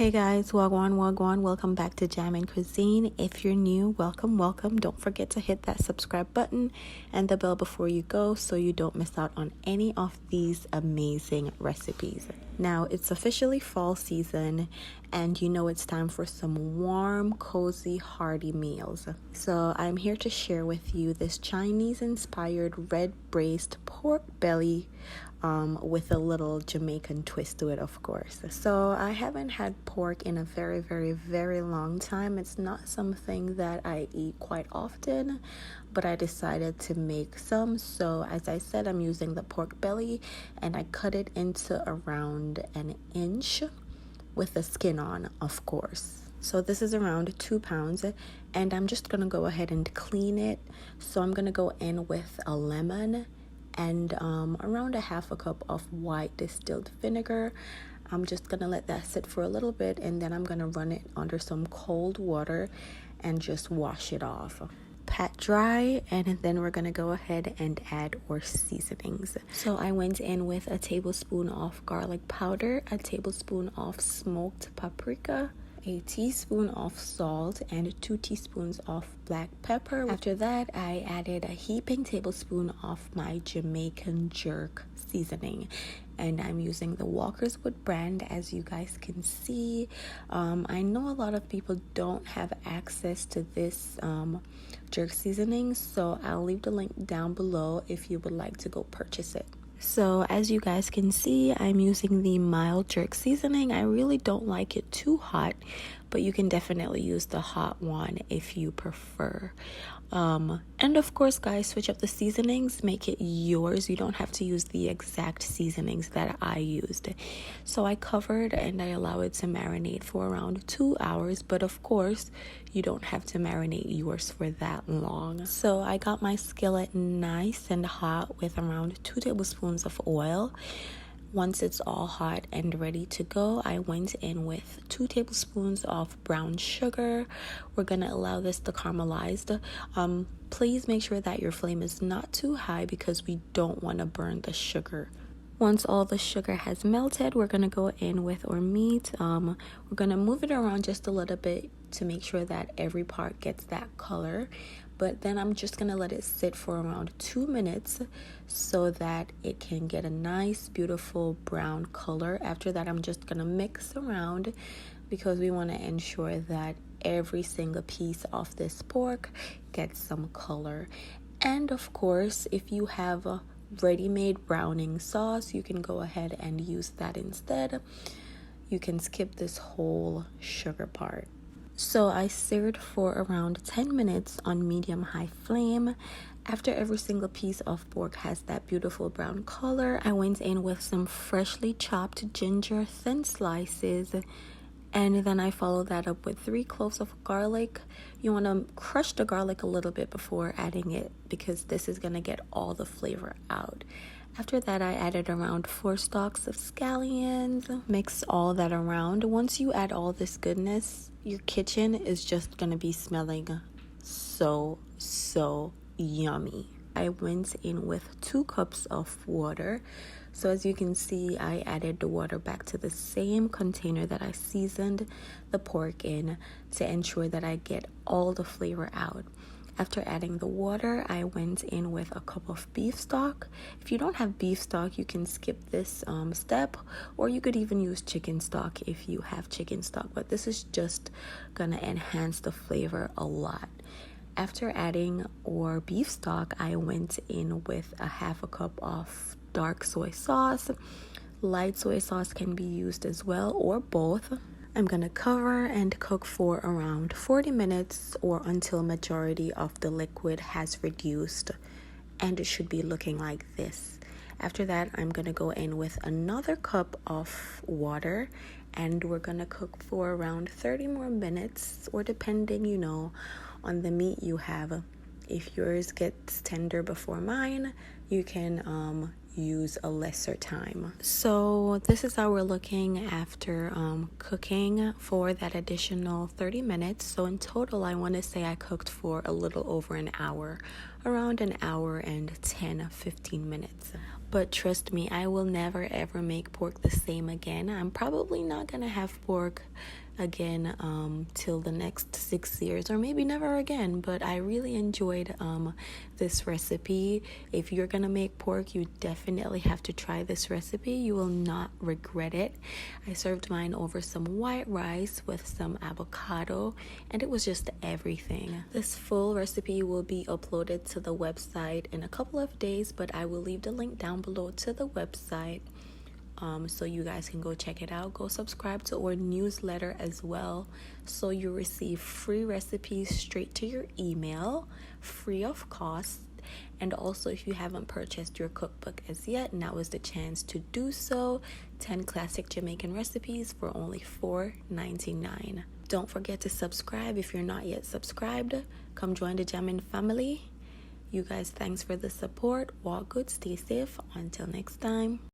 Hey guys, wagwan, welcome back to Jamaican Cuisine. If you're new, welcome. Don't forget to hit that subscribe button and the bell before you go so you don't miss out on any of these amazing recipes. Now, it's officially fall season and you know it's time for some warm, cozy, hearty meals. So I'm here to share with you this Chinese-inspired red braised pork belly with a little Jamaican twist to it, of course. So I haven't had pork in a very long time. It's not something that I eat quite often, but I decided to make some. So as I said, I'm using the pork belly and I cut it into around an inch with the skin on, of course. So this is around 2 pounds and I'm just gonna go ahead and clean it. So I'm gonna go in with a lemon and around a half a cup of white distilled vinegar. I'm just gonna let that sit for a little bit and then I'm gonna run it under some cold water and just wash it off. Pat dry, and then we're gonna go ahead and add our seasonings. So I went in with a tablespoon of garlic powder, a tablespoon of smoked paprika, a teaspoon of salt, and 2 teaspoons of black pepper. After that, I added a heaping tablespoon of my Jamaican jerk seasoning, and I'm using the Walker's Wood brand, as you guys can see. I know a lot of people don't have access to this jerk seasoning, so I'll leave the link down below if you would like to go purchase it. So as you guys can see, I'm using the mild jerk seasoning. I really don't like it too hot, but you can definitely use the hot one if you prefer. And of course, guys, switch up the seasonings, make it yours. You don't have to use the exact seasonings that I used. So I covered and I allow it to marinate for around 2 hours, but of course, you don't have to marinate yours for that long. So I got my skillet nice and hot with around 2 tablespoons of oil. Once it's all hot and ready to go, I went in with 2 tablespoons of brown sugar. We're going to allow this to caramelize. Please make sure that your flame is not too high because we don't want to burn the sugar. Once all the sugar has melted, we're going to go in with our meat. We're going to move it around just a little bit to make sure that every part gets that color. But then I'm just going to let it sit for around 2 minutes so that it can get a nice, beautiful brown color. After that, I'm just going to mix around because we want to ensure that every single piece of this pork gets some color. And of course, if you have a ready-made browning sauce, you can go ahead and use that instead. You can skip this whole sugar part. So I seared for around 10 minutes on medium-high flame. After every single piece of pork has that beautiful brown color, I went in with some freshly chopped ginger, thin slices, and then I followed that up with 3 cloves of garlic. You want to crush the garlic a little bit before adding it because this is going to get all the flavor out. After that, I added around 4 stalks of scallions. Mix all that around. Once you add all this goodness, your kitchen is just going to be smelling so yummy. I went in with 2 cups of water. So as you can see, I added the water back to the same container that I seasoned the pork in to ensure that I get all the flavor out. After adding the water, I went in with a cup of beef stock. If you don't have beef stock, you can skip this step, or you could even use chicken stock if you have chicken stock, but this is just gonna enhance the flavor a lot. After adding our beef stock, I went in with a half a cup of dark soy sauce. Light soy sauce can be used as well, or both. I'm gonna cover and cook for around 40 minutes or until majority of the liquid has reduced, and it should be looking like this. After that, I'm gonna go in with another cup of water and we're gonna cook for around 30 more minutes, or depending, on the meat you have. If yours gets tender before mine, you can use a lesser time. So this is how we're looking after cooking for that additional 30 minutes. So in total, I want to say I cooked for a little over an hour, around an hour and 10-15 minutes. But trust me, I will never ever make pork the same again. I'm probably not gonna have pork again till the next 6 years, or maybe never again. But I really enjoyed this recipe. If you're gonna make pork, you definitely have to try this recipe. You will not regret it. I served mine over some white rice with some avocado, and it was just everything. This full recipe will be uploaded to the website in a couple of days, but I will leave the link down below to the website, so you guys can go check it out. Go subscribe to our newsletter as well, so you receive free recipes straight to your email, free of cost. And also, if you haven't purchased your cookbook as yet, now is the chance to do so. 10 classic Jamaican recipes for only $4.99. Don't forget to subscribe if you're not yet subscribed. Come join the Jammin family. You guys, thanks for the support. Walk good, stay safe. Until next time.